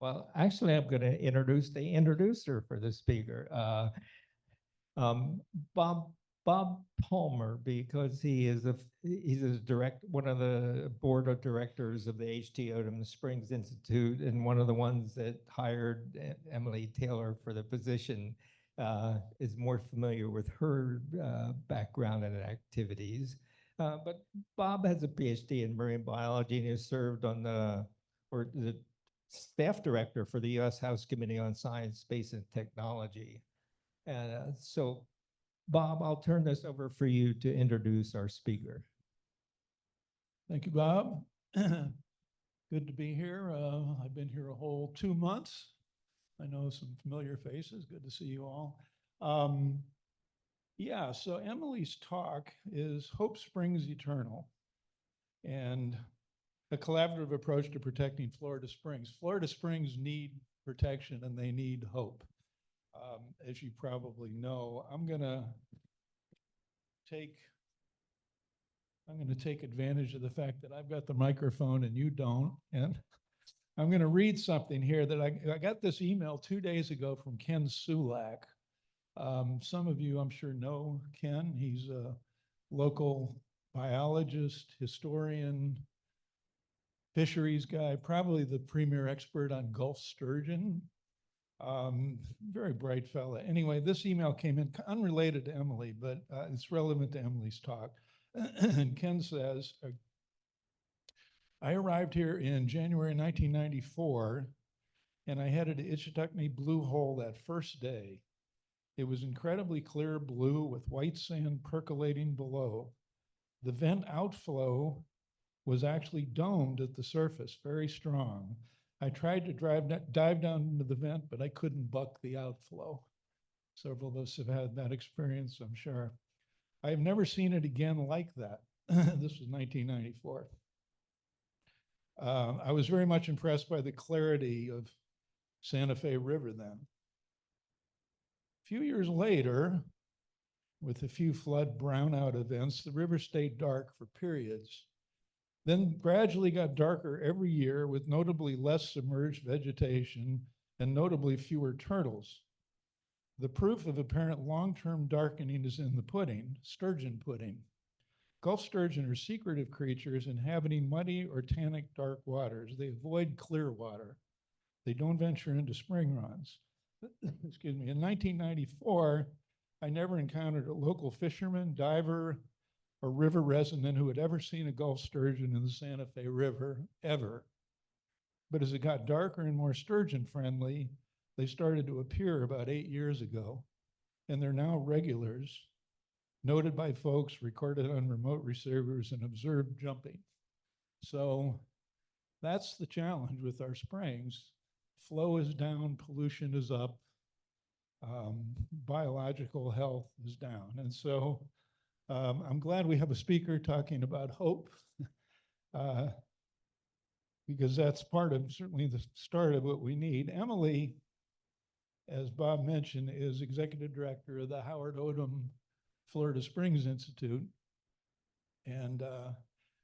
Well, actually, I'm going to introduce the introducer for the speaker, um, Bob Bob Palmer, because he's a one of the board of directors of the H.T. Odom Springs Institute, and one of the ones that hired Emily Taylor for the position. Is more familiar with her background and activities. But Bob has a PhD in marine biology and has served on the staff director for the U.S. House Committee on Science, Space, and Technology. And so, Bob, I'll turn this over for you to introduce our speaker. Thank you, Bob. Good to be here. I've been here a whole 2 months. I know some familiar faces. Good to see you all. Yeah, so Emily's talk is Hope Springs Eternal, and a collaborative approach to protecting Florida Springs. Florida Springs need protection and they need hope. As you probably know, I'm gonna take advantage of the fact that I've got the microphone and you don't, and I'm gonna read something here that I got this email 2 days ago from Ken Sulak. Some of you, I'm sure, know Ken. He's a local biologist, historian, fisheries guy, probably the premier expert on Gulf sturgeon. Very bright fella. Anyway, this email came in unrelated to Emily, but it's relevant to Emily's talk. And Ken says, I arrived here in January 1994, and I headed to Ichetucknee Blue Hole that first day. It was incredibly clear blue with white sand percolating below. The vent outflow was actually domed at the surface, very strong. I tried to dive down into the vent, but I couldn't buck the outflow. Several of us have had that experience, I'm sure. I have never seen it again like that. This was 1994. I was very much impressed by the clarity of Santa Fe River then. A few years later, with a few flood brownout events, the river stayed dark for periods, then gradually got darker every year with notably less submerged vegetation and notably fewer turtles. The proof of apparent long-term darkening is in the pudding, sturgeon pudding. Gulf sturgeon are secretive creatures inhabiting muddy or tannic dark waters. They avoid clear water. They don't venture into spring runs. Excuse me. In 1994, I never encountered a local fisherman, diver, or river resident who had ever seen a Gulf sturgeon in the Santa Fe River, ever. But as it got darker and more sturgeon friendly, they started to appear about 8 years ago, and they're now regulars, noted by folks, recorded on remote receivers, and observed jumping. So that's the challenge with our springs. Flow is down, pollution is up, biological health is down. And so I'm glad we have a speaker talking about hope, because that's part of certainly the start of what we need. Emily, as Bob mentioned, is executive director of the Howard Odom Florida Springs Institute. And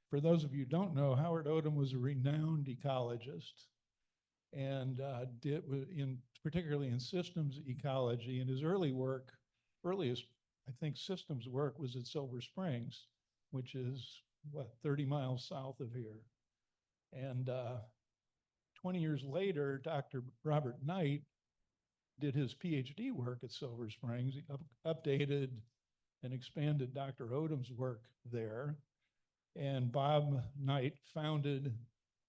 for those of you who don't know, Howard Odom was a renowned ecologist and particularly in systems ecology. And his earliest, I think, systems work was at Silver Springs, which is, 30 miles south of here. And 20 years later, Dr. Robert Knight did his PhD work at Silver Springs. He updated and expanded Dr. Odom's work there. And Bob Knight founded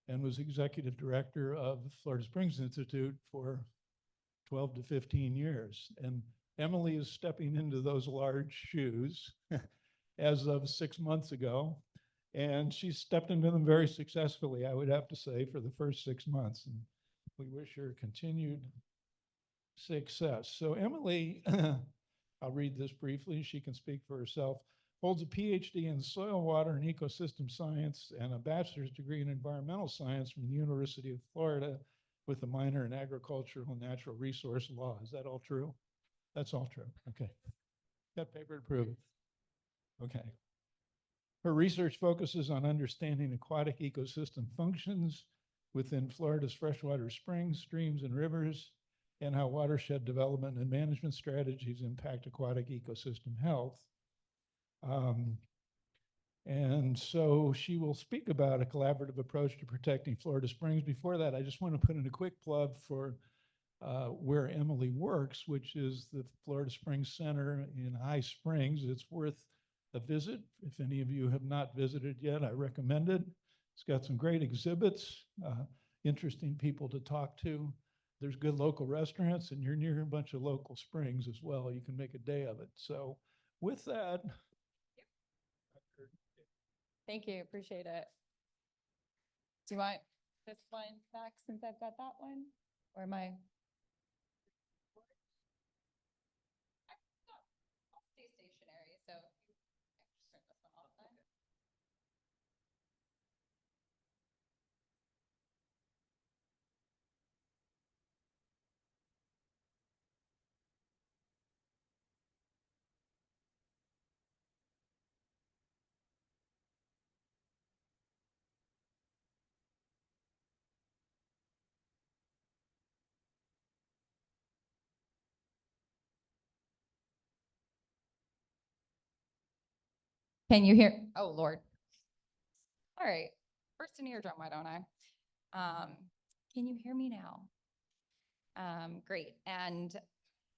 and was executive director of the Florida Springs Institute for 12 to 15 years. And Emily is stepping into those large shoes as of 6 months ago. And she stepped into them very successfully, I would have to say, for the first 6 months. And we wish her continued success. So Emily, I'll read this briefly, she can speak for herself, holds a PhD in soil, water, and ecosystem science and a bachelor's degree in environmental science from the University of Florida with a minor in agricultural and natural resource law. Is that all true? That's all true. Okay. Got paper to prove it. Okay. Her research focuses on understanding aquatic ecosystem functions, within Florida's freshwater springs, streams, and rivers, and how watershed development and management strategies impact aquatic ecosystem health. And so she will speak about a collaborative approach to protecting Florida springs. Before that, I just want to put in a quick plug for where Emily works, which is the Florida Springs Center in High Springs. It's worth a visit. If any of you have not visited yet, I recommend it. It's got some great exhibits, interesting people to talk to. There's good local restaurants, and you're near a bunch of local springs as well. You can make a day of it. So with that, Thank you, appreciate it. Do you want this one back since I've got that one? Or am I? I'll stay stationary, so you can just turn this one off then. Can you hear? Oh, Lord. All right, first an eardrum, why don't I? Can you hear me now? Great, and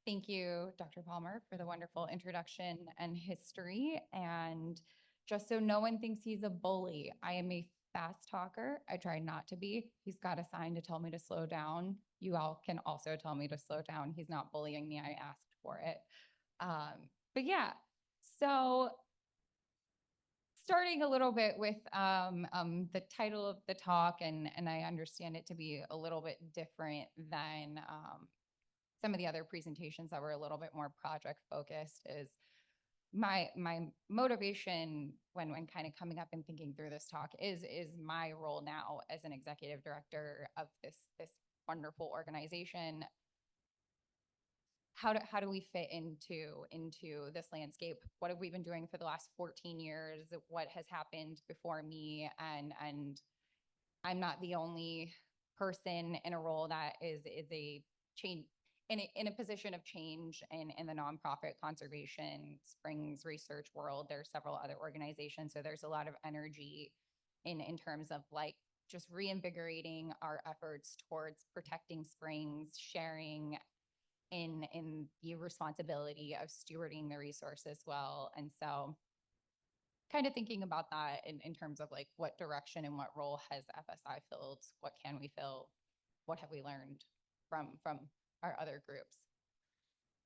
thank you, Dr. Palmer, for the wonderful introduction and history. And just so no one thinks he's a bully, I am a fast talker. I try not to be. He's got a sign to tell me to slow down. You all can also tell me to slow down. He's not bullying me. I asked for it. But yeah, so starting a little bit with the title of the talk, and I understand it to be a little bit different than some of the other presentations that were a little bit more project focused, is my motivation when kind of coming up and thinking through this talk is my role now as an executive director of this wonderful organization. How do we fit into this landscape? What have we been doing for the last 14 years? What has happened before me? And I'm not the only person in a role that is a change in a position of change in the nonprofit conservation springs research world. There are several other organizations, so there's a lot of energy in terms of like just reinvigorating our efforts towards protecting springs, sharing in the responsibility of stewarding the resource as well. And so kind of thinking about that in terms of like what direction and what role has FSI filled? What can we fill? What have we learned from our other groups?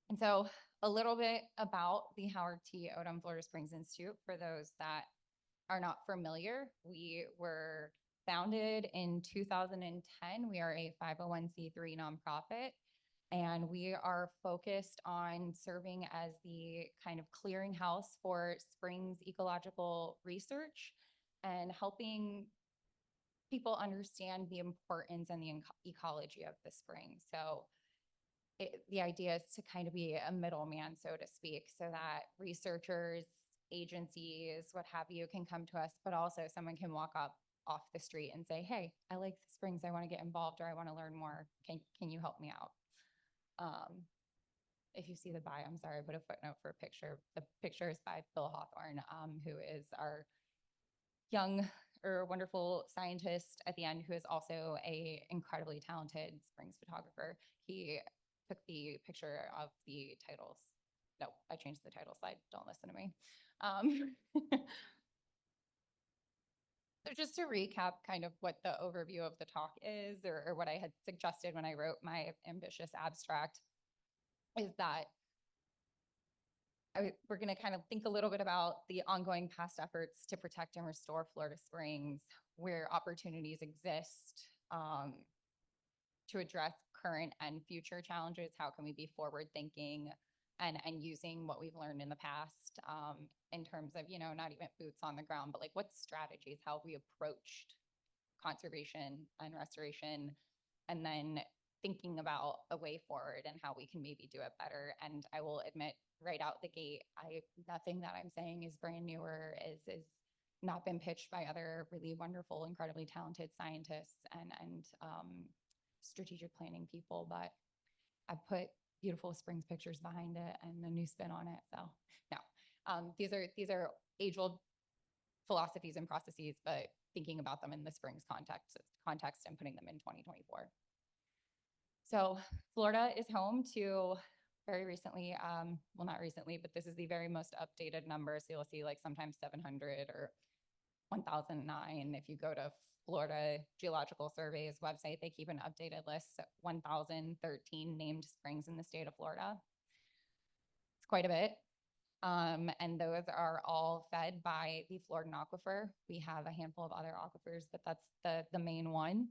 And so a little bit about the Howard T. Odum Florida Springs Institute for those that are not familiar. We were founded in 2010. We are a 501c3 nonprofit, and we are focused on serving as the kind of clearinghouse for springs ecological research and helping people understand the importance and the ecology of the spring. So the idea is to kind of be a middleman, so to speak, so that researchers, agencies, what have you, can come to us, but also someone can walk up off the street and say, hey, I like the springs, I want to get involved, or I want to learn more. Can you help me out? If you see the bio, I'm sorry, but a footnote for a picture. The picture is by Phil Hawthorne, who is our young or wonderful scientist at the end, who is also a incredibly talented springs photographer. He took the picture of the titles. No, I changed the title slide. Don't listen to me. So just to recap kind of what the overview of the talk is, or what I had suggested when I wrote my ambitious abstract, is that we're going to kind of think a little bit about the ongoing past efforts to protect and restore Florida springs, where opportunities exist to address current and future challenges. How can we be forward thinking and using what we've learned in the past in terms of, you know, not even boots on the ground, but like what strategies, how have we approached conservation and restoration, and then thinking about a way forward and how we can maybe do it better. And I will admit right out the gate, nothing that I'm saying is brand new or is not been pitched by other really wonderful, incredibly talented scientists and strategic planning people, but I put beautiful Springs pictures behind it and a new spin on it. So no, these are age-old philosophies and processes, but thinking about them in the Springs context and putting them in 2024. So Florida is home to very recently, well, not recently, but this is the very most updated number. So you'll see like sometimes 700 or 1009. If you go to Florida Geological Survey's website, they keep an updated list, 1,013 named springs in the state of Florida. It's quite a bit. And those are all fed by the Floridan Aquifer. We have a handful of other aquifers, but that's the main one.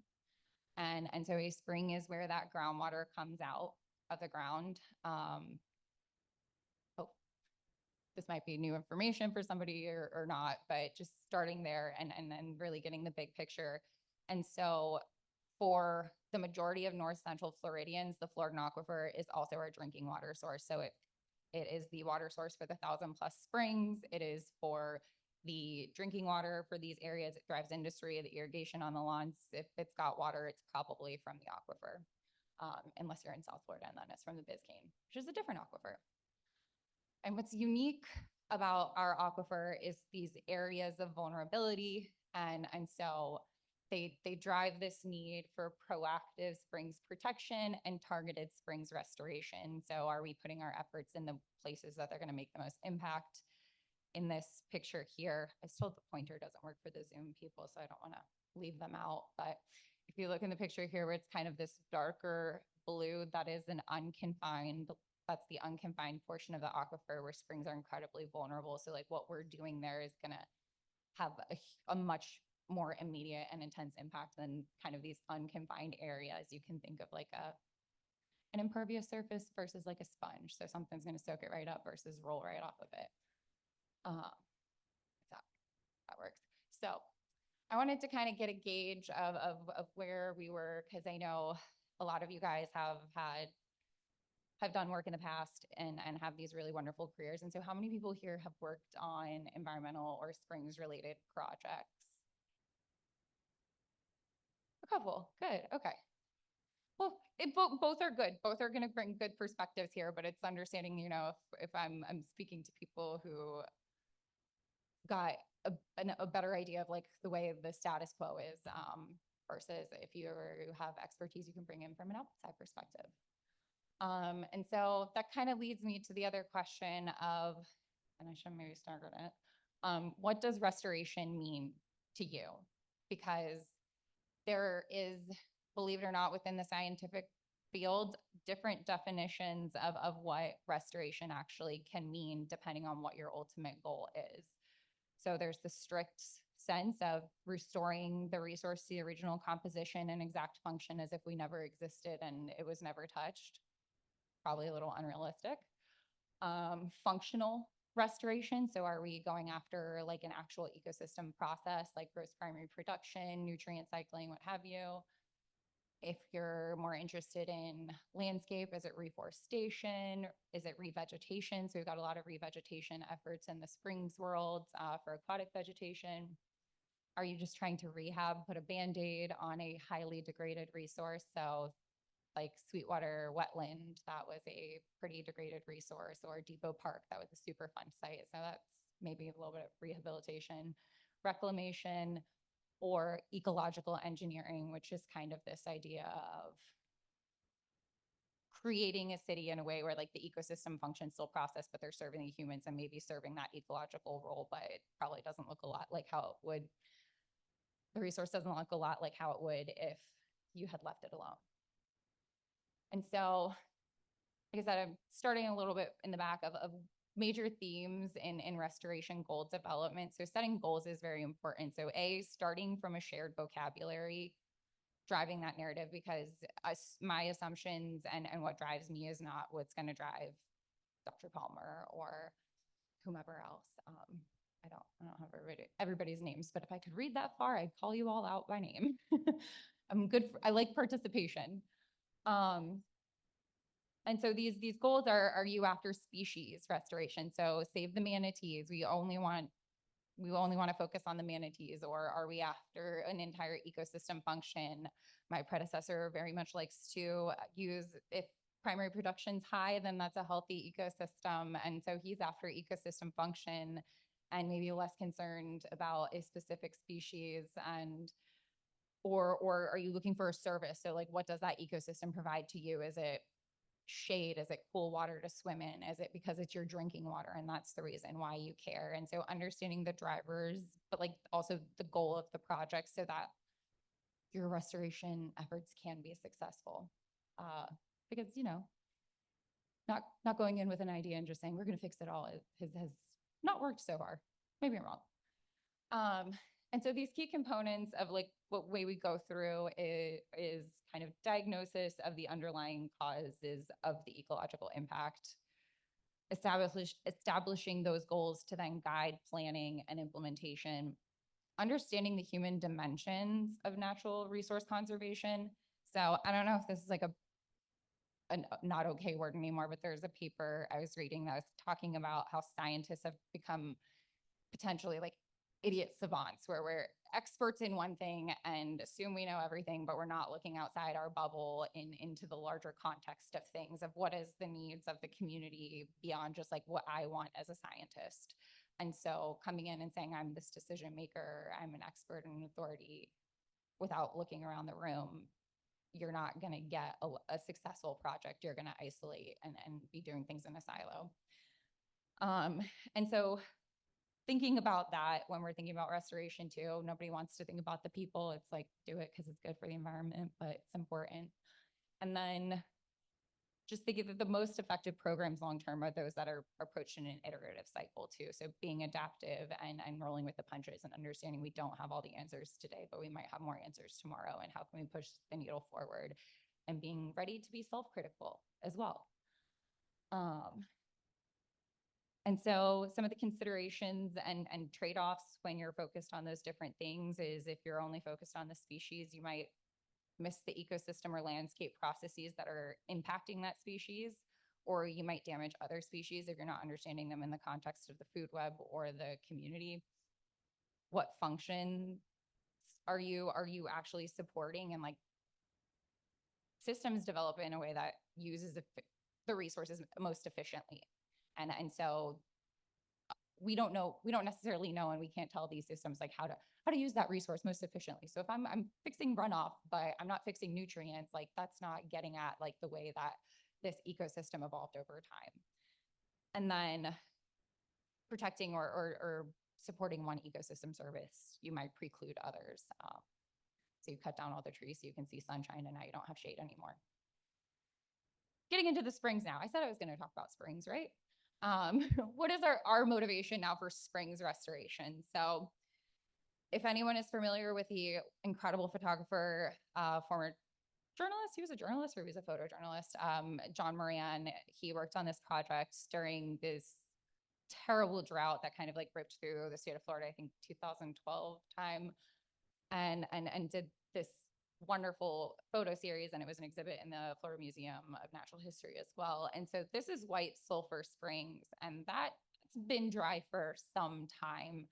And so a spring is where that groundwater comes out of the ground. Oh, this might be new information for somebody or not, but just starting there and then really getting the big picture. And so for the majority of North Central Floridians, the Floridan Aquifer is also our drinking water source. So it is the water source for the 1,000+ springs. It is for the drinking water for these areas. It drives industry, the irrigation on the lawns. If it's got water, it's probably from the aquifer, unless you're in South Florida, and then it's from the Biscayne, which is a different aquifer. And what's unique about our aquifer is these areas of vulnerability. And so they drive this need for proactive springs protection and targeted springs restoration. So are we putting our efforts in the places that they're going to make the most impact? In this picture here, I was told the pointer doesn't work for the Zoom people, so I don't want to leave them out. But if you look in the picture here where it's kind of this darker blue, that is an unconfined, that's the unconfined portion of the aquifer where springs are incredibly vulnerable. So like what we're doing there is going to have a much more immediate and intense impact than kind of these unconfined areas. You can think of like an impervious surface versus like a sponge. So something's going to soak it right up versus roll right off of it. If that works. So I wanted to kind of get a gauge of where we were, because I know a lot of you guys have done work in the past and have these really wonderful careers. And so how many people here have worked on environmental or springs related projects? A couple. Good. Okay. Well, both are good. Both are going to bring good perspectives here, but it's understanding, you know, if I'm speaking to people who got a better idea of like the way the status quo is, versus if you have expertise you can bring in from an outside perspective. And so that kind of leads me to the other question of, and I should maybe start with it. What does restoration mean to you? Because there is, believe it or not, within the scientific field, different definitions of what restoration actually can mean depending on what your ultimate goal is. So there's the strict sense of restoring the resource to the original composition and exact function as if we never existed and it was never touched. Probably a little unrealistic. Functional restoration. So are we going after like an actual ecosystem process, like gross primary production, nutrient cycling, what have you? If you're more interested in landscape, is it reforestation? Is it revegetation? So we've got a lot of revegetation efforts in the springs world for aquatic vegetation. Are you just trying to rehab, put a Band-Aid on a highly degraded resource? So like Sweetwater Wetland, that was a pretty degraded resource, or Depot Park, that was a Superfund site. So that's maybe a little bit of rehabilitation, reclamation, or ecological engineering, which is kind of this idea of creating a city in a way where like the ecosystem functions still process, but they're serving the humans and maybe serving that ecological role, but it probably doesn't look a lot like how it would, the resource doesn't look a lot like how it would if you had left it alone. And so, like I said, I'm starting a little bit in the back of major themes in restoration goal development. So setting goals is very important. So starting from a shared vocabulary, driving that narrative, because my assumptions and what drives me is not what's going to drive Dr. Palmer or whomever else. I don't have everybody's names, but if I could read that far, I'd call you all out by name. I like participation. And so these goals are you after species restoration? So save the manatees. We only want we only want to focus on the manatees, or are we after an entire ecosystem function? My predecessor very much likes to use, if primary production's high, then that's a healthy ecosystem. And so he's after ecosystem function and maybe less concerned about a specific species. And or are you looking for a service? So like, what does that ecosystem provide to you? Is it shade? Is it cool water to swim in? Is it because it's your drinking water and that's the reason why you care? And so understanding the drivers, but like also the goal of the project so that your restoration efforts can be successful. Because, you know, not going in with an idea and just saying, we're going to fix it all has not worked so far. Maybe I'm wrong. And so these key components of like what way we go through is kind of diagnosis of the underlying causes of the ecological impact, establishing those goals to then guide planning and implementation, understanding the human dimensions of natural resource conservation. So I don't know if this is like a not okay word anymore, but there's a paper I was reading that was talking about how scientists have become potentially like idiot savants, where we're experts in one thing and assume we know everything, but we're not looking outside our bubble into the larger context of things, of what is the needs of the community beyond just like what I want as a scientist. And so coming in and saying, I'm this decision maker, I'm an expert and an authority, without looking around the room, you're not going to get a successful project. You're going to isolate and be doing things in a silo. And so thinking about that when we're thinking about restoration too, nobody wants to think about the people. It's like, do it because it's good for the environment, but it's important. And then just thinking that the most effective programs long-term are those that are approached in an iterative cycle too. So being adaptive and rolling with the punches and understanding we don't have all the answers today, but we might have more answers tomorrow. And how can we push the needle forward, and being ready to be self-critical as well. And so some of the considerations and trade-offs when you're focused on those different things is, if you're only focused on the species, you might miss the ecosystem or landscape processes that are impacting that species, or you might damage other species if you're not understanding them in the context of the food web or the community. What functions are you actually supporting, and like systems develop in a way that uses the resources most efficiently. And so we don't necessarily know, and we can't tell these systems like how to use that resource most efficiently. So if I'm fixing runoff, but I'm not fixing nutrients, like that's not getting at like the way that this ecosystem evolved over time. And then protecting or supporting one ecosystem service, you might preclude others. So you cut down all the trees so you can see sunshine, and now you don't have shade anymore. Getting into the springs now. I said I was going to talk about springs, right? What is our motivation now for springs restoration? So if anyone is familiar with the incredible photographer, former journalist, he was a journalist or he was a photojournalist, John Moran, he worked on this project during this terrible drought that kind of like ripped through the state of Florida, I think 2012 time, and did this wonderful photo series, and it was an exhibit in the Florida Museum of Natural History as well. And so this is White Sulphur Springs, and that's been dry for some time.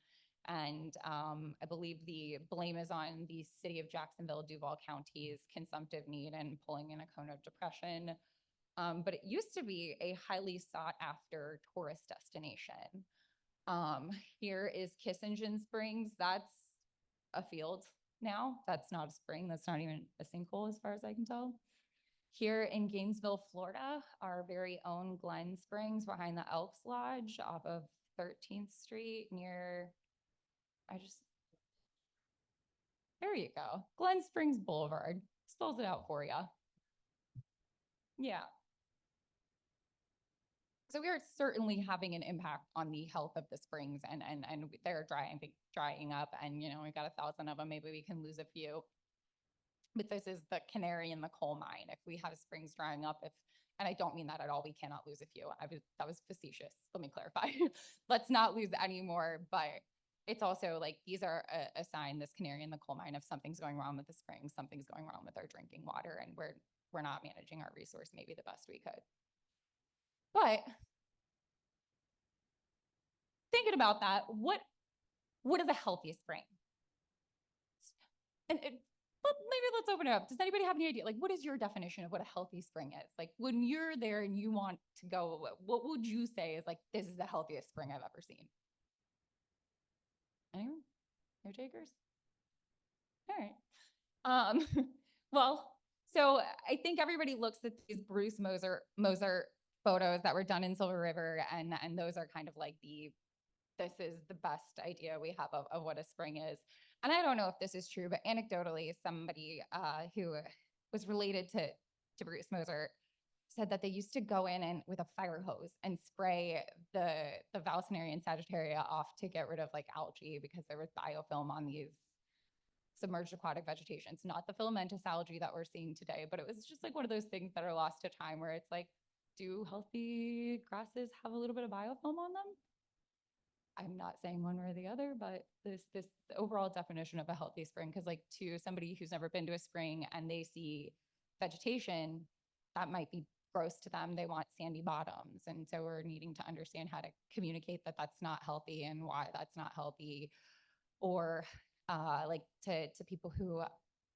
And I believe the blame is on the city of Jacksonville, Duval County's consumptive need and pulling in a cone of depression. But it used to be a highly sought after tourist destination. Here is Kissingen Springs. That's a field now. That's not a spring. That's not even a sinkhole as far as I can tell. Here in Gainesville, Florida, our very own Glen Springs behind the Elks Lodge off of 13th Street near, there you go. Glen Springs Boulevard. Spells it out for you. Yeah. So we are certainly having an impact on the health of the springs, and they're drying up, and you know, we got 1,000 of them. Maybe we can lose a few. But this is the canary in the coal mine. If we have springs drying up, and I don't mean that at all, we cannot lose a few. That was facetious. Let me clarify. Let's not lose any more, but it's also like these are a sign, this canary in the coal mine, of something's going wrong with the springs, something's going wrong with our drinking water, and we're not managing our resource maybe the best we could. But thinking about that, what what is a healthy spring? But maybe let's open it up. Does anybody have any idea? Like, what is your definition of what a healthy spring is? Like, when you're there and you want to go, what would you say is like, this is the healthiest spring I've ever seen? Anyone? No takers? All right. Well, so I think everybody looks at these Bruce Moser photos that were done in Silver River, and those are kind of like this is the best idea we have of what a spring is. And I don't know if this is true, but anecdotally, somebody who was related to Bruce Moser said that they used to go in and with a fire hose and spray the Vallisneria and Sagittaria off to get rid of like algae because there was biofilm on these submerged aquatic vegetation. It's not the filamentous algae that we're seeing today, but it was just like one of those things that are lost to time where it's like, do healthy grasses have a little bit of biofilm on them? I'm not saying one way or the other, but this overall definition of a healthy spring, because like to somebody who's never been to a spring and they see vegetation, that might be gross to them. They want sandy bottoms. And so we're needing to understand how to communicate that that's not healthy and why that's not healthy. Or like to people who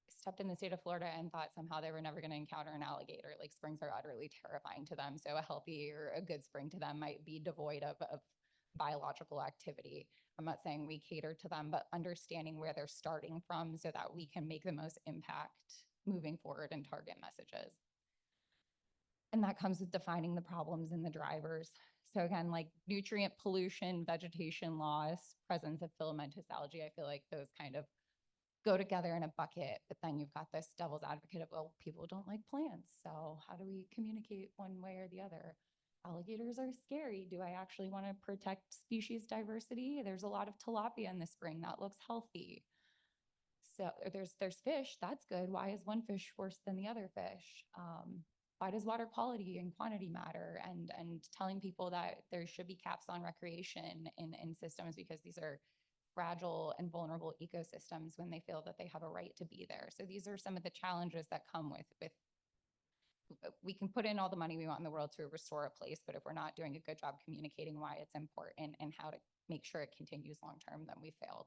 stepped in the state of Florida and thought somehow they were never going to encounter an alligator. Like springs are utterly terrifying to them. So a healthy or a good spring to them might be devoid of biological activity. I'm not saying we cater to them, but understanding where they're starting from so that we can make the most impact moving forward and target messages. And that comes with defining the problems and the drivers. So again, like nutrient pollution, vegetation loss, presence of filamentous algae, I feel like those kind of go together in a bucket, but then you've got this devil's advocate of, well, people don't like plants. So how do we communicate one way or the other? Alligators are scary. Do I actually want to protect species diversity? There's a lot of tilapia in the spring. That looks healthy. So there's fish. That's good. Why is one fish worse than the other fish? Why does water quality and quantity matter? And telling people that there should be caps on recreation in systems because these are fragile and vulnerable ecosystems when they feel that they have a right to be there. So these are some of the challenges that come with we can put in all the money we want in the world to restore a place, but if we're not doing a good job communicating why it's important and how to make sure it continues long term, then we failed.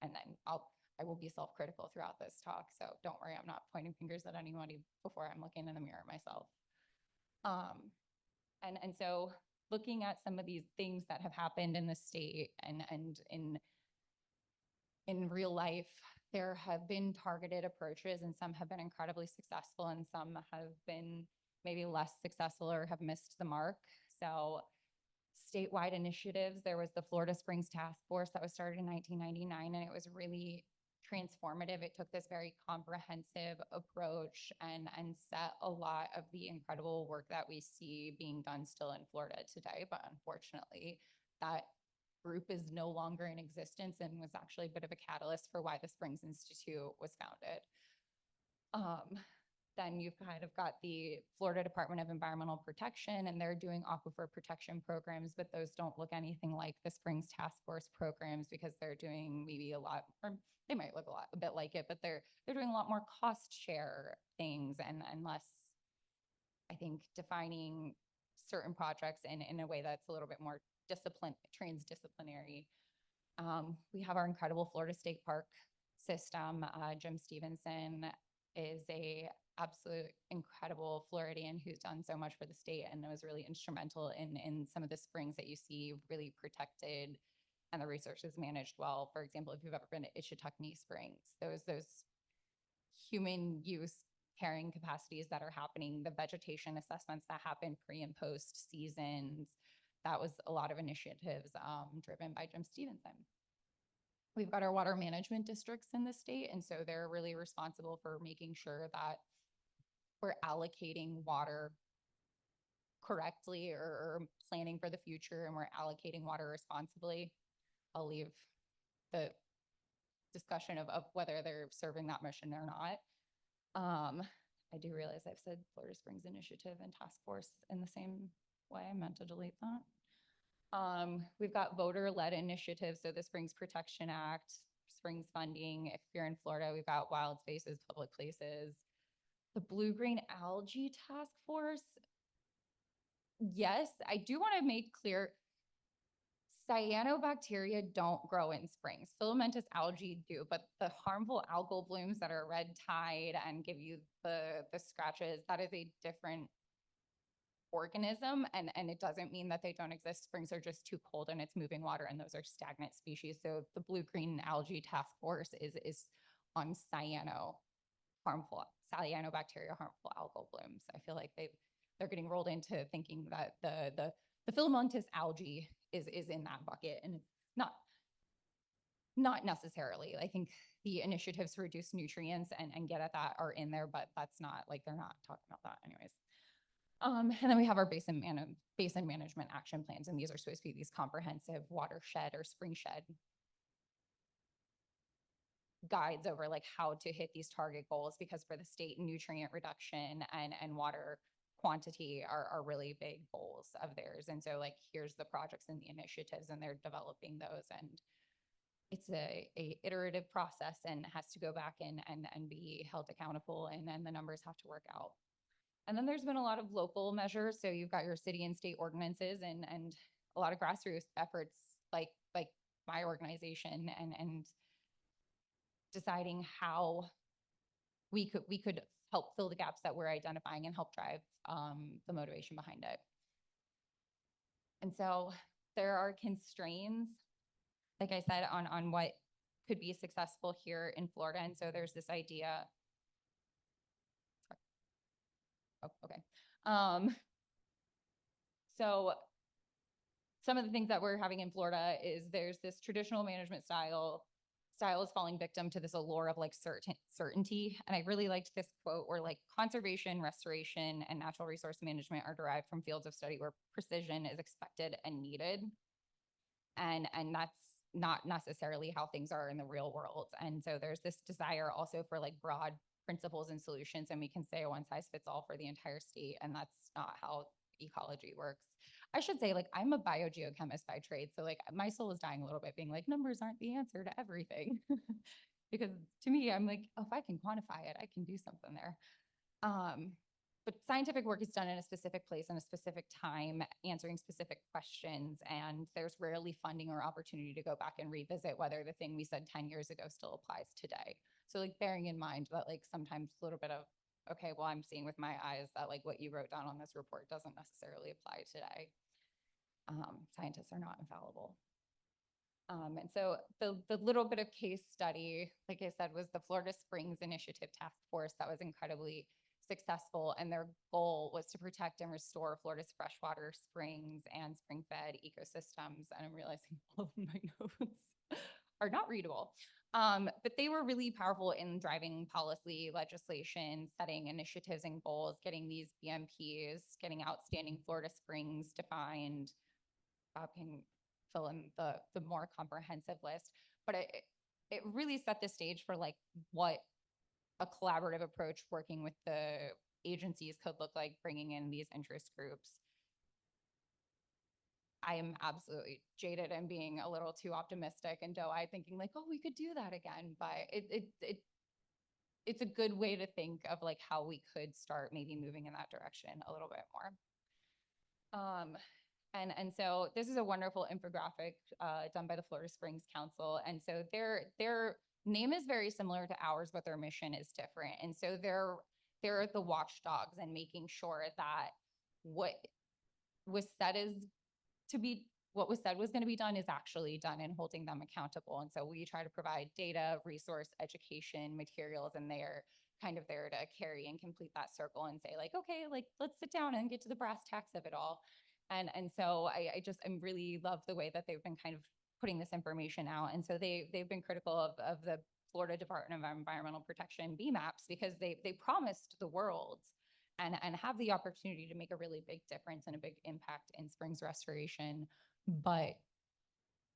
And then I will be self-critical throughout this talk, so don't worry, I'm not pointing fingers at anybody before I'm looking in the mirror myself. And so looking at some of these things that have happened in the state and in real life, there have been targeted approaches and some have been incredibly successful and some have been maybe less successful or have missed the mark. So statewide initiatives, there was the Florida Springs Task Force that was started in 1999, and it was really transformative. It took this very comprehensive approach and set a lot of the incredible work that we see being done still in Florida today. But unfortunately, that group is no longer in existence and was actually a bit of a catalyst for why the Springs Institute was founded. Then you've kind of got the Florida Department of Environmental Protection, and they're doing aquifer protection programs, but those don't look anything like the Springs Task Force programs because they're doing maybe a lot, or they might look a bit like it, but they're doing a lot more cost share things and less, I think, defining certain projects in a way that's a little bit more transdisciplinary. We have our incredible Florida State Park system. Jim Stevenson is a absolute incredible Floridian who's done so much for the state and was really instrumental in some of the springs that you see really protected and the resources managed well. For example, if you've ever been to Ichetucknee Springs, those human use carrying capacities that are happening, the vegetation assessments that happen pre and post seasons, that was a lot of initiatives driven by Jim Stevenson. We've got our water management districts in the state, and so they're really responsible for making sure that we're allocating water correctly or planning for the future, and we're allocating water responsibly. I'll leave the discussion of whether they're serving that mission or not. I do realize I've said Florida Springs Initiative and Task Force in the same way. I meant to delete that. We've got voter-led initiatives, so the Springs Protection Act, Springs funding. If you're in Florida, we've got wild spaces, public places. The Blue-Green Algae Task Force. Yes, I do want to make clear, Cyanobacteria don't grow in springs. Filamentous algae do, but the harmful algal blooms that are red tide and give you the scratches, that is a different organism. And it doesn't mean that they don't exist. Springs are just too cold and it's moving water, and those are stagnant species. So the blue-green algae task force is on cyanobacteria harmful algal blooms. I feel like they're getting rolled into thinking that the filamentous algae is in that bucket, and it's not necessarily. I think the initiatives to reduce nutrients and get at that are in there, but that's not, like, they're not talking about that anyways. And then we have our basin management action plans, and these are supposed to be these comprehensive watershed or spring shed guides over like how to hit these target goals, because for the state, nutrient reduction and water quantity are really big goals of theirs. And so like, here's the projects and the initiatives, and they're developing those. And it's a iterative process and has to go back and be held accountable, and then the numbers have to work out. And then there's been a lot of local measures. So you've got your city and state ordinances and a lot of grassroots efforts like my organization and deciding how we could help fill the gaps that we're identifying and help drive the motivation behind it. And so there are constraints, like I said, on what could be successful here in Florida. And so there's this idea. Oh, okay. So some of the things that we're having in Florida is there's this traditional management style is falling victim to this allure of like certainty. And I really liked this quote where like conservation, restoration, and natural resource management are derived from fields of study where precision is expected and needed. And that's not necessarily how things are in the real world. And so there's this desire also for like broad principles and solutions. And we can say a one size fits all for the entire state. And that's not how ecology works. I should say, like, I'm a biogeochemist by trade. So like my soul is dying a little bit being like, numbers aren't the answer to everything. Because to me, I'm like, oh, if I can quantify it, I can do something there. But scientific work is done in a specific place in a specific time, answering specific questions. And there's rarely funding or opportunity to go back and revisit whether the thing we said 10 years ago still applies today. So like bearing in mind that like sometimes a little bit of, okay, well, I'm seeing with my eyes that like what you wrote down on this report doesn't necessarily apply today. Scientists are not infallible. And so the little bit of case study, like I said, was the Florida Springs Initiative Task Force that was incredibly successful. And their goal was to protect and restore Florida's freshwater springs and spring-fed ecosystems. And I'm realizing all of my notes are not readable. But they were really powerful in driving policy, legislation, setting initiatives and goals, getting these BMPs, getting outstanding Florida Springs defined. Bob can fill in the more comprehensive list, but it really set the stage for like what a collaborative approach working with the agencies could look like, bringing in these interest groups. I am absolutely jaded and being a little too optimistic and doe-eyed, thinking like, oh, we could do that again. But it's a good way to think of like how we could start maybe moving in that direction a little bit more. And so this is a wonderful infographic done by the Florida Springs Council. And so their name is very similar to ours, but their mission is different. And so they're the watchdogs and making sure that what was said was going to be done is actually done, and holding them accountable. And so we try to provide data, resource, education, materials, and they're kind of there to carry and complete that circle and say like, okay, like let's sit down and get to the brass tacks of it all. And so I really love the way that they've been kind of putting this information out. And so they've been critical of the Florida Department of Environmental Protection BMAPs, because they promised the world and have the opportunity to make a really big difference and a big impact in springs restoration. But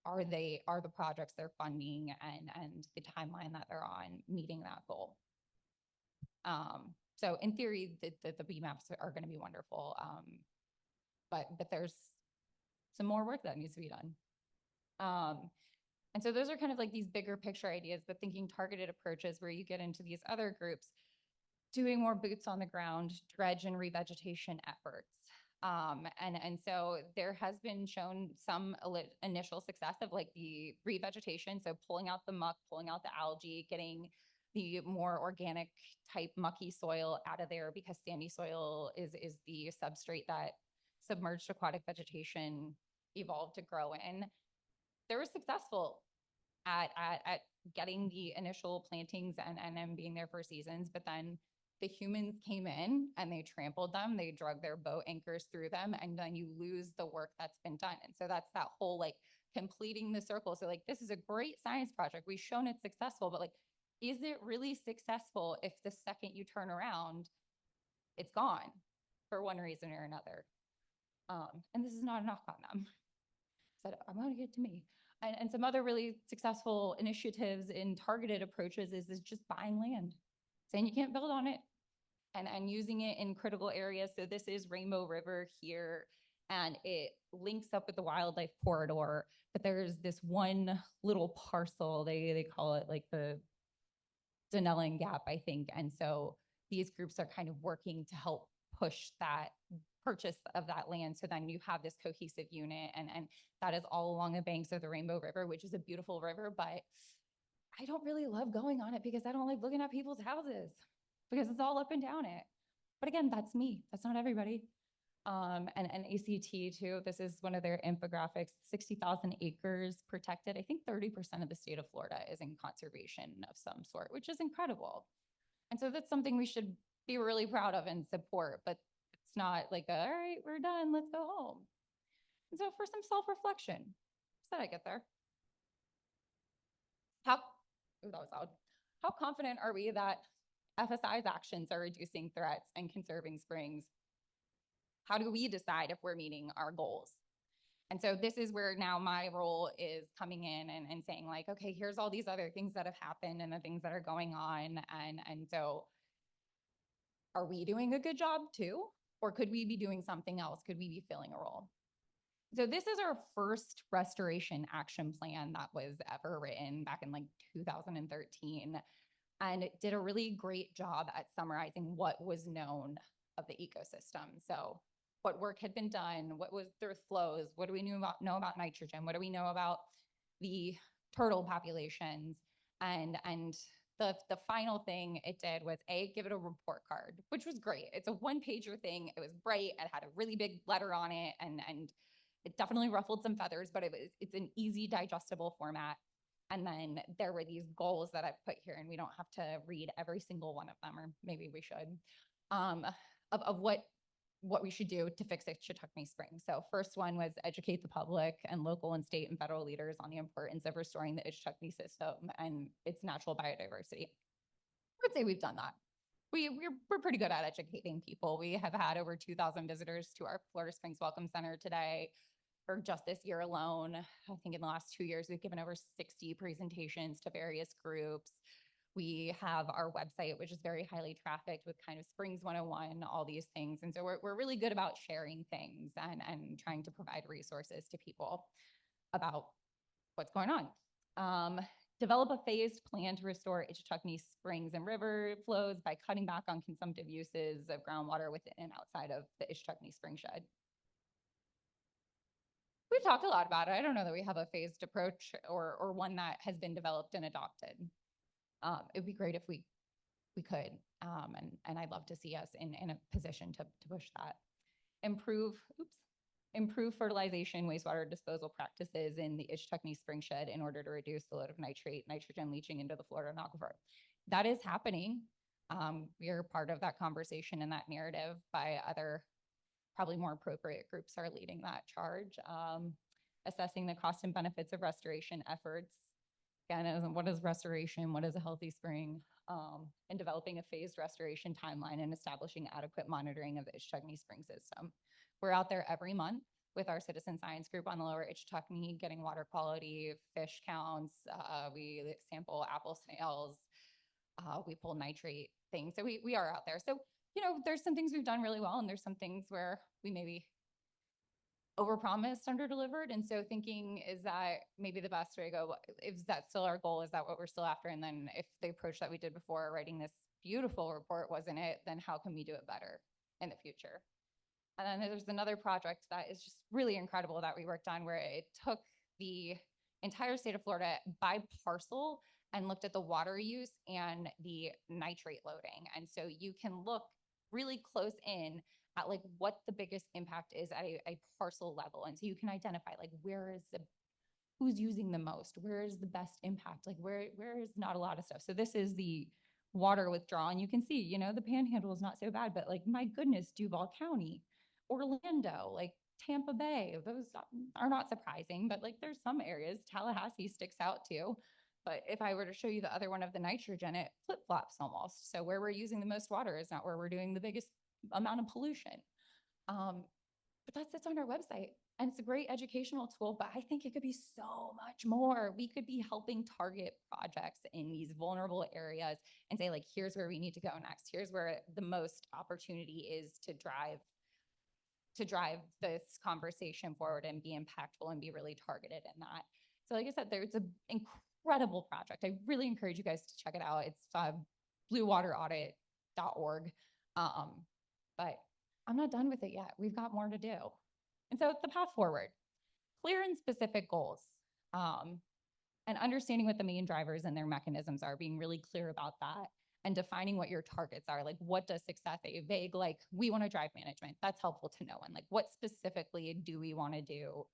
are the projects they're funding and the timeline that they're on meeting that goal? So in theory, the BMAPs are going to be wonderful. But there's some more work that needs to be done. And so those are kind of like these bigger picture ideas, but thinking targeted approaches where you get into these other groups, doing more boots on the ground, dredge and revegetation efforts. And so there has been shown some initial success of like the revegetation. So pulling out the muck, pulling out the algae, getting the more organic type mucky soil out of there, because sandy soil is the substrate that submerged aquatic vegetation evolved to grow in. They were successful at getting the initial plantings and being there for seasons, but then the humans came in and they trampled them, they drug their boat anchors through them, and then you lose the work that's been done. And so that's that whole like completing the circle. So like, this is a great science project. We've shown it's successful, but like, is it really successful if the second you turn around, it's gone for one reason or another? And this is not a knock on them. Said, I'm going to get to me. And some other really successful initiatives in targeted approaches is just buying land, saying you can't build on it, and using it in critical areas. So this is Rainbow River here, and it links up with the wildlife corridor, but there's this one little parcel, they call it like the Denellen Gap, I think. And so these groups are kind of working to help push that purchase of that land. So then you have this cohesive unit, and that is all along the banks of the Rainbow River, which is a beautiful river, but I don't really love going on it because I don't like looking at people's houses because it's all up and down it. But again, that's me. That's not everybody. And ACT too, this is one of their infographics, 60,000 acres protected. I think 30% of the state of Florida is in conservation of some sort, which is incredible. And so that's something we should be really proud of and support, but it's not like, all right, we're done, let's go home. And so for some self-reflection, said I get there. How, ooh, that was loud. How confident are we that FSI's actions are reducing threats and conserving springs? How do we decide if we're meeting our goals? And so this is where now my role is coming in and saying like, okay, here's all these other things that have happened and the things that are going on. And so are we doing a good job too? Or could we be doing something else? Could we be filling a role? So this is our first restoration action plan that was ever written back in like 2013. And it did a really great job at summarizing what was known of the ecosystem. So what work had been done, what was their flows, what do we know about nitrogen, what do we know about the turtle populations, and the final thing it did was give it a report card, which was great. It's a one-pager thing. It was bright. It had a really big letter on it, and it definitely ruffled some feathers, but it's an easy digestible format. And then there were these goals that I've put here, and we don't have to read every single one of them, or maybe we should, of what we should do to fix Ichetuckney Springs. So first one was educate the public and local and state and federal leaders on the importance of restoring the Ichetuckney system and its natural biodiversity. I would say we've done that. We're pretty good at educating people. We have had over 2,000 visitors to our Florida Springs Welcome Center today. For just this year alone, I think in the last 2 years, we've given over 60 presentations to various groups. We have our website, which is very highly trafficked with kind of Springs 101, all these things. And so we're really good about sharing things and trying to provide resources to people about what's going on. Develop a phased plan to restore Ichetuckney Springs and river flows by cutting back on consumptive uses of groundwater within and outside of the Ichetuckney Spring Shed. We've talked a lot about it. I don't know that we have a phased approach or one that has been developed and adopted. It'd be great if we could, and I'd love to see us in a position to push that. Improve fertilization, wastewater disposal practices in the Ichetuckney Spring Shed in order to reduce the load of nitrogen leaching into the Florida aquifer. That is happening. We are part of that conversation and that narrative by other probably more appropriate groups are leading that charge. Assessing the cost and benefits of restoration efforts. Again, what is restoration? What is a healthy spring? And developing a phased restoration timeline and establishing adequate monitoring of the Ichetuckney Spring system. We're out there every month with our citizen science group on the lower Ichetuckney, getting water quality, fish counts. We sample apple snails. We pull nitrate things. So we are out there. So, you know, there's some things we've done really well, and there's some things where we maybe overpromised, underdelivered. And so thinking, is that maybe the best way to go? Is that still our goal? Is that what we're still after? And then if the approach that we did before writing this beautiful report wasn't it, then how can we do it better in the future? And then there's another project that is just really incredible that we worked on where it took the entire state of Florida by parcel and looked at the water use and the nitrate loading. And so you can look really close in at like what the biggest impact is at a parcel level. And so you can identify like where is the who's using the most, where is the best impact, like where is not a lot of stuff. So this is the water withdrawal, and you can see, you know, the Panhandle is not so bad, but like my goodness, Duval County, Orlando, like Tampa Bay, those are not surprising, but like there's some areas, Tallahassee sticks out too. But if I were to show you the other one of the nitrogen, it flip flops almost. So where we're using the most water is not where we're doing the biggest amount of pollution. But that sits on our website and it's a great educational tool, but I think it could be so much more. We could be helping target projects in these vulnerable areas and say like, here's where we need to go next. Here's where the most opportunity is to drive this conversation forward and be impactful and be really targeted in that. So like I said, there's an incredible project. I really encourage you guys to check it out. It's bluewateraudit.org. But I'm not done with it yet. We've got more to do. And so the path forward, clear and specific goals, and understanding what the main drivers and their mechanisms are, being really clear about that and defining what your targets are. Like what does success, a vague, like we want to drive management. That's helpful to know. And like what specifically do we want to do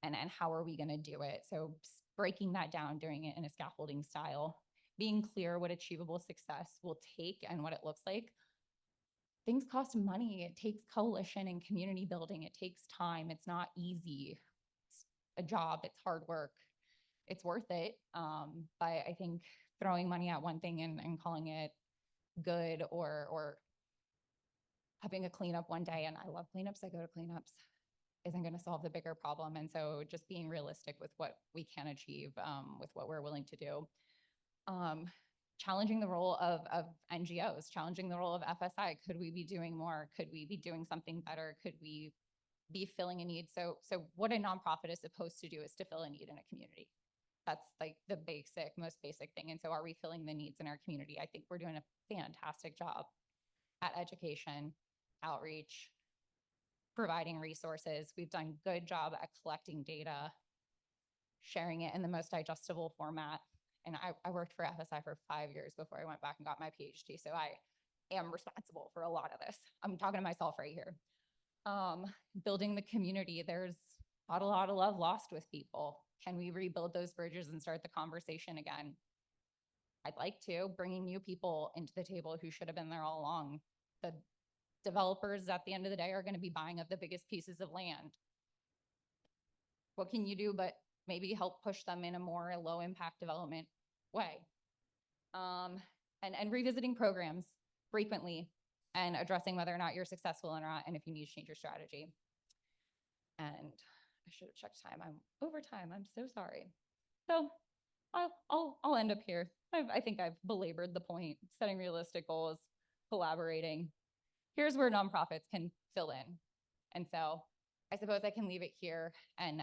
and how are we going to do it? So breaking that down, doing it in a scaffolding style, being clear what achievable success will take and what it looks like. Things cost money. It takes coalition and community building. It takes time. It's not easy. It's a job. It's hard work. It's worth it. But I think throwing money at one thing and calling it good or having a cleanup one day, and I love cleanups, I go to cleanups, isn't going to solve the bigger problem. And so just being realistic with what we can achieve, with what we're willing to do. Challenging the role of NGOs, challenging the role of FSI. Could we be doing more? Could we be doing something better? Could we be filling a need? So what a nonprofit is supposed to do is to fill a need in a community. That's like the most basic thing. And so are we filling the needs in our community? I think we're doing a fantastic job at education, outreach, providing resources. We've done a good job at collecting data, sharing it in the most digestible format. And I worked for FSI for 5 years before I went back and got my PhD. So I am responsible for a lot of this. I'm talking to myself right here. Building the community, there's not a lot of love lost with people. Can we rebuild those bridges and start the conversation again? I'd like to. Bringing new people into the table who should have been there all along. The developers at the end of the day are going to be buying up the biggest pieces of land. What can you do but maybe help push them in a more low impact development way? And revisiting programs frequently and addressing whether or not you're successful or not, and if you need to change your strategy. And I should have checked time. I'm over time. I'm so sorry. So I'll end up here. I think I've belabored the point. Setting realistic goals, collaborating. Here's where nonprofits can fill in. And so I suppose I can leave it here and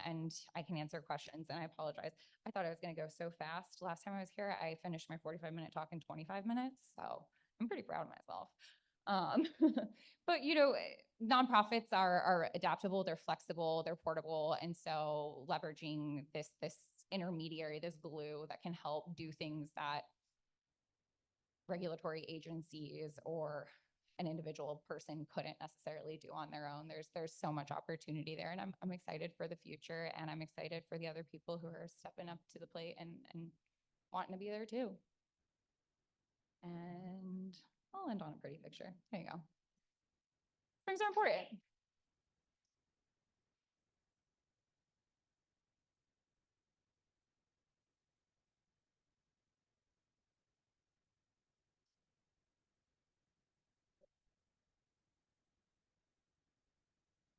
I can answer questions, and I apologize. I thought I was going to go so fast. Last time I was here, I finished my 45-minute talk in 25 minutes. So I'm pretty proud of myself. But you know, nonprofits are adaptable, they're flexible, they're portable. And so leveraging this intermediary, this glue that can help do things that regulatory agencies or an individual person couldn't necessarily do on their own. There's so much opportunity there, and I'm excited for the future, and I'm excited for the other people who are stepping up to the plate and wanting to be there too. And I'll end on a pretty picture. There you go. Springs are important.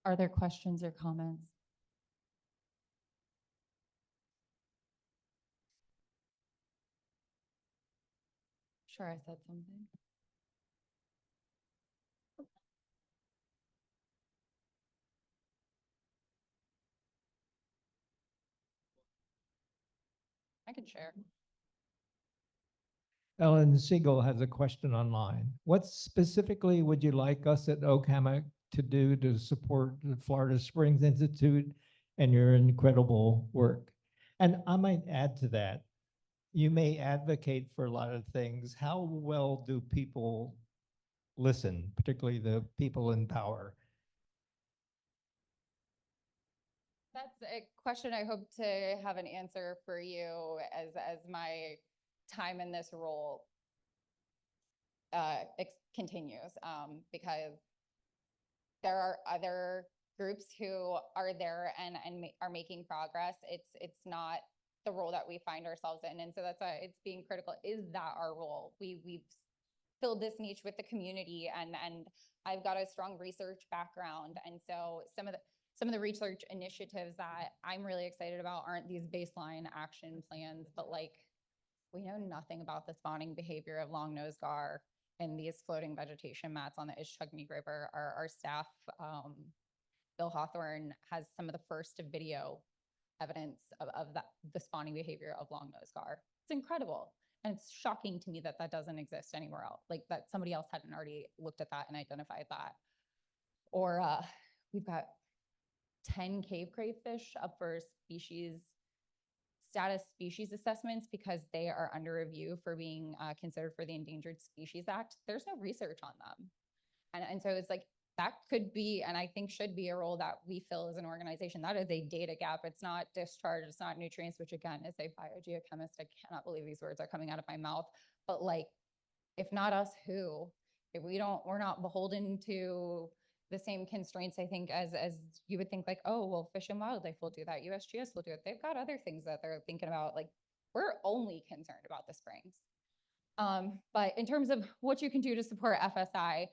Are there questions or comments? Sure, I said something. I can share. Ellen Siegel has a question online. What specifically would you like us at OCAMA to do to support the Florida Springs Institute and your incredible work. And I might add to that, you may advocate for a lot of things. How well do people listen, particularly the people in power? That's a question I hope to have an answer for you as my time in this role continues, because there are other groups who are there and are making progress. It's not the role that we find ourselves in, and so that's why it's being critical. Is that our role? We've filled this niche with the community, and I've got a strong research background, and so some of the research initiatives that I'm really excited about aren't these baseline action plans, but like, we know nothing about the spawning behavior of long-nosed gar and these floating vegetation mats on the Ishchugnik River. Our staff, Bill Hawthorne, has some of the first video evidence of that, the spawning behavior of long-nosed gar. It's incredible. And it's shocking to me that that doesn't exist anywhere else, like that somebody else hadn't already looked at that and identified that. Or we've got 10 cave crayfish up for status species assessments because they are under review for being considered for the Endangered Species Act. There's no research on them. And so it's like, that could be, and I think should be, a role that we fill as an organization. That is a data gap. It's not discharge, it's not nutrients, which again, as a biogeochemist, I cannot believe these words are coming out of my mouth. But like, if not us, who? If we're not beholden to the same constraints, I think, as you would think, like, oh, well, Fish and Wildlife will do that, USGS will do it. They've got other things that they're thinking about. Like, we're only concerned about the springs. But in terms of what you can do to support FSI,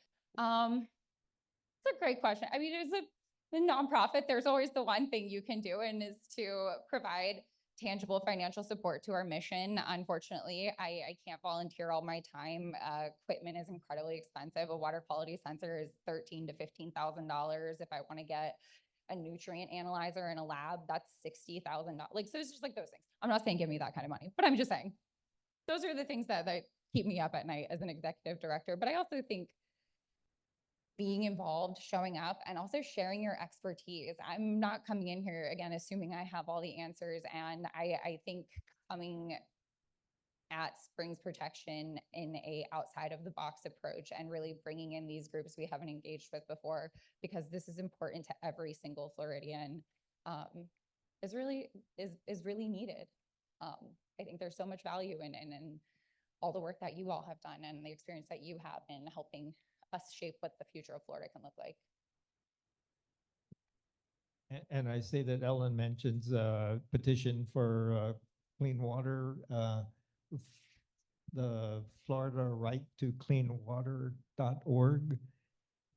it's a great question. I mean, as a nonprofit, there's always the one thing you can do, and is to provide tangible financial support to our mission. Unfortunately, I can't volunteer all my time. Equipment is incredibly expensive. A water quality sensor is $13,000 to $15,000. If I want to get a nutrient analyzer in a lab, that's $60,000. Like, so it's just like those things. I'm not saying give me that kind of money, but I'm just saying those are the things that keep me up at night as an executive director. But I also think being involved, showing up, and also sharing your expertise. I'm not coming in here, again, assuming I have all the answers. And I think coming at springs protection in a outside of the box approach and really bringing in these groups we haven't engaged with before, because this is important to every single Floridian, is really needed. I think there's so much value in all the work that you all have done and the experience that you have in helping us shape what the future of Florida can look like. And I say that Ellen mentions a petition for clean water, the Florida Right to Clean Water.org.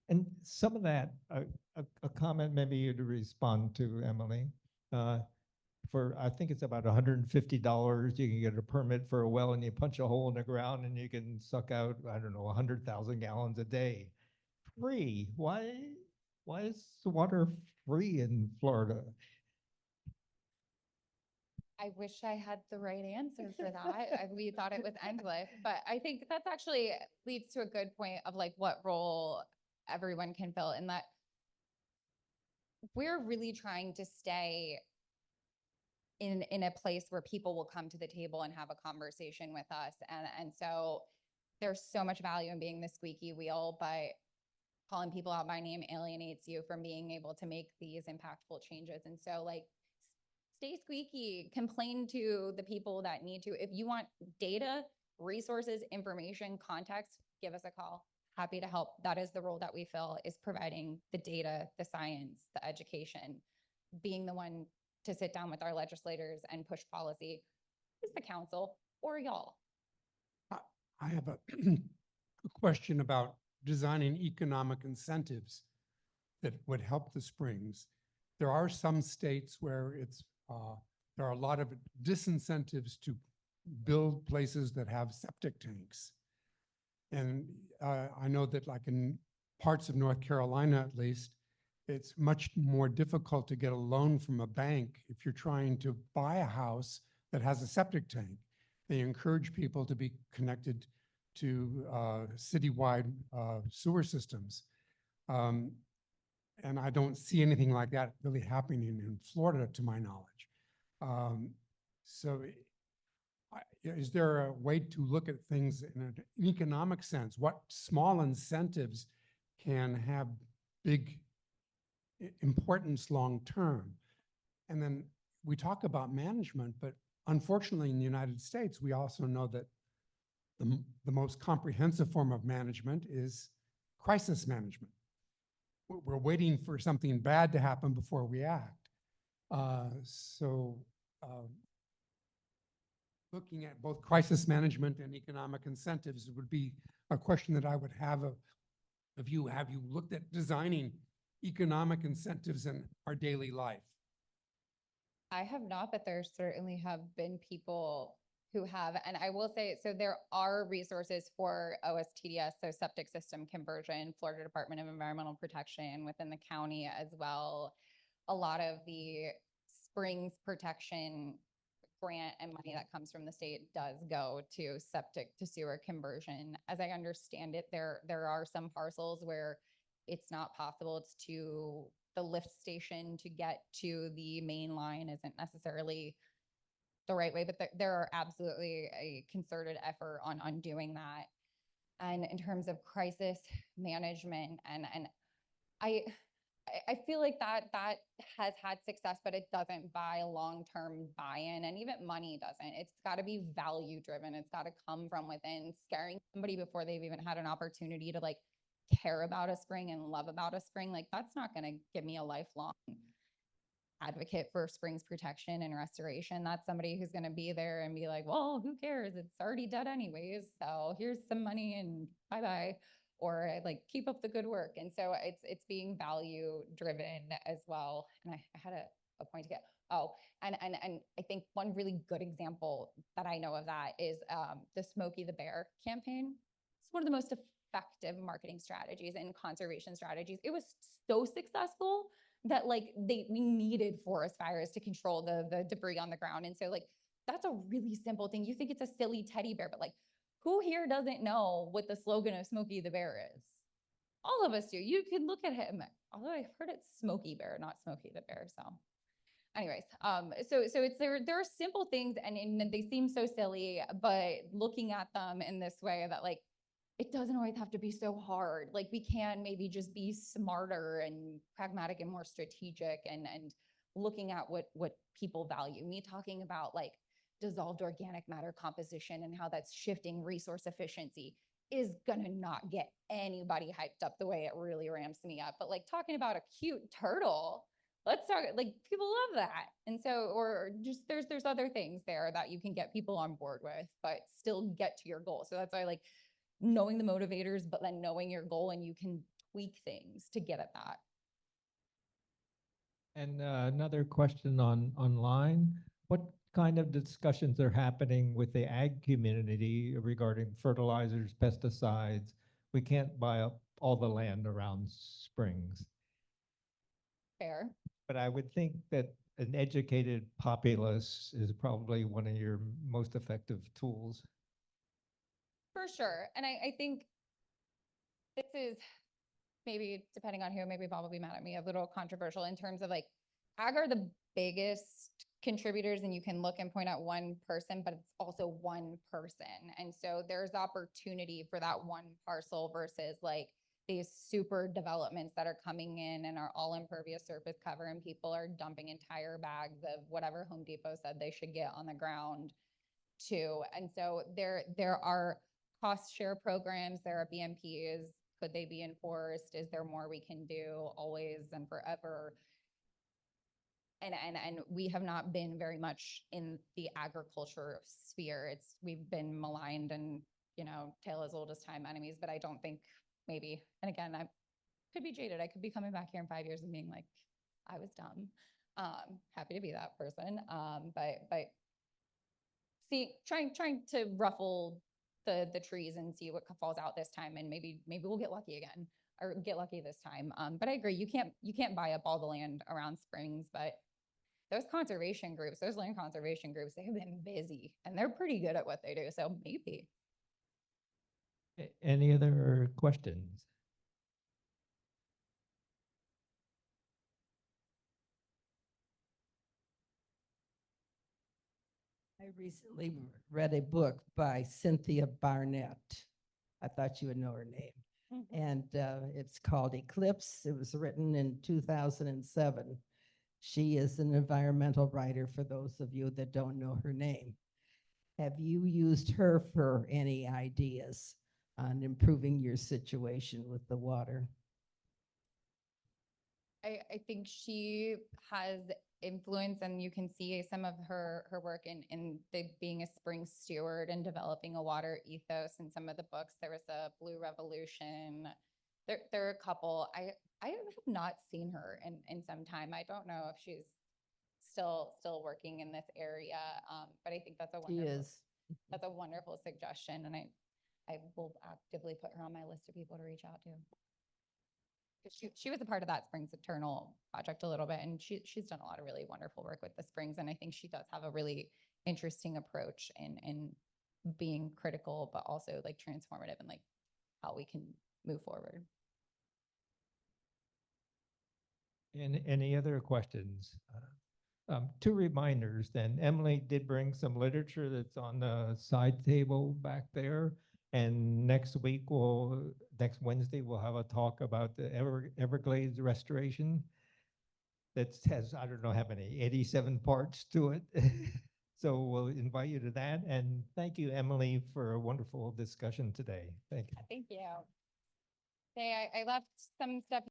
And some of that, a comment maybe you'd respond to, Emily. For I think it's about $150, you can get a permit for a well, and you punch a hole in the ground and you can suck out, I don't know, 100,000 gallons a day. Free. Why is the water free in Florida? I wish I had the right answer for that. We thought it was endless, but I think that's actually leads to a good point of like what role everyone can fill, in that we're really trying to stay in a place where people will come to the table and have a conversation with us. And so there's so much value in being the squeaky wheel, but calling people out by name alienates you from being able to make these impactful changes. And so like, stay squeaky, complain to the people that need to. If you want data, resources, information, context, give us a call. Happy to help. That is the role that we fill, is providing the data, the science, the education, being the one to sit down with our legislators and push policy. Is the council or y'all? I have a question about designing economic incentives that would help the springs. There are some states where there are a lot of disincentives to build places that have septic tanks. And I know that like in parts of North Carolina, at least, it's much more difficult to get a loan from a bank if you're trying to buy a house that has a septic tank. They encourage people to be connected to citywide sewer systems. And I don't see anything like that really happening in Florida, to my knowledge. So is there a way to look at things in an economic sense? What small incentives can have big importance long-term? And then we talk about management, but unfortunately in the United States, we also know that the most comprehensive form of management is crisis management. We're waiting for something bad to happen before we act. Looking at both crisis management and economic incentives would be a question that I would have of you. Have you looked at designing economic incentives in our daily life? I have not, but there certainly have been people who have, and I will say, so there are resources for OSTDS, so septic system conversion, Florida Department of Environmental Protection within the county as well. A lot of the springs protection grant and money that comes from the state does go to septic to sewer conversion. As I understand it, there are some parcels where it's not possible. It's to the lift station to get to the main line isn't necessarily the right way, but there are absolutely a concerted effort on doing that. And in terms of crisis management, and I feel like that has had success, but it doesn't buy long-term buy-in, and even money doesn't. It's got to be value driven. It's got to come from within. Scaring somebody before they've even had an opportunity to like care about a spring and love about a spring, like that's not going to give me a lifelong advocate for springs protection and restoration. That's somebody who's going to be there and be like, well, who cares? It's already dead anyways. So here's some money and bye bye. Or like keep up the good work. And so it's being value driven as well. And I had a point to get. Oh, and I think one really good example that I know of that is the Smokey the Bear campaign. It's one of the most effective marketing strategies and conservation strategies. It was so successful that like we needed forest fires to control the debris on the ground. And so like that's a really simple thing. You think it's a silly teddy bear, but like who here doesn't know what the slogan of Smokey the Bear is? All of us do. You can look at him, although I've heard it's Smokey Bear, not Smokey the Bear. So anyways, so it's there are simple things and they seem so silly, but looking at them in this way that like it doesn't always have to be so hard. Like we can maybe just be smarter and pragmatic and more strategic and looking at what people value. Me talking about like dissolved organic matter composition and how that's shifting resource efficiency is gonna not get anybody hyped up the way it really ramps me up. But like talking about a cute turtle, let's talk, like people love that. And so, or just there's other things there that you can get people on board with, but still get to your goal. So that's why I like knowing the motivators, but then knowing your goal and you can tweak things to get at that. And another question online, what kind of discussions are happening with the ag community regarding fertilizers, pesticides? We can't buy up all the land around springs, Fair. but I would think that an educated populace is probably one of your most effective tools. For sure. And I think this is maybe depending on who, maybe Bob will be mad at me, a little controversial in terms of like ag are the biggest contributors and you can look and point out one person, but it's also one person. And so there's opportunity for that one parcel versus like these super developments that are coming in and are all impervious surface cover and people are dumping entire bags of whatever Home Depot said they should get on the ground too. And so there are cost share programs, there are BMPs. Could they be enforced? Is there more we can do always and forever? And we have not been very much in the agriculture sphere. We've been maligned and, you know, tale as old as time enemies, but I don't think maybe, and again, I could be jaded. I could be coming back here in 5 years and being like, I was dumb. Happy to be that person. But see, trying to ruffle the trees and see what falls out this time, and maybe we'll get lucky again or get lucky this time. But I agree, you can't buy up all the land around springs, but those conservation groups, those land conservation groups, they've been busy and they're pretty good at what they do. So maybe. Any other questions? I recently read a book by Cynthia Barnett. I thought you would know her name. And it's called Eclipse. It was written in 2007. She is an environmental writer, for those of you that don't know her name. Have you used her for any ideas on improving your situation with the water? I think she has influence, and you can see some of her work in the being a spring steward and developing a water ethos in some of the books. There was a Blue Revolution. There are a couple. I have not seen her in some time. I don't know if she's still working in this area. But I think that's a She wonderful is. that's a wonderful suggestion, and I will actively put her on my list of people to reach out to. 'Cause she was a part of that Springs Eternal project a little bit, and she's done a lot of really wonderful work with the Springs, and I think she does have a really interesting approach in being critical, but also like transformative and like how we can move forward. And any other questions? Two reminders then. Emily did bring some literature that's on the side table back there. And next Wednesday, we'll have a talk about the Everglades restoration. That has, I don't know how many, 87 parts to it. So we'll invite you to that. And thank you, Emily, for a wonderful discussion today. Thank you. Thank you. Say, I left some stuff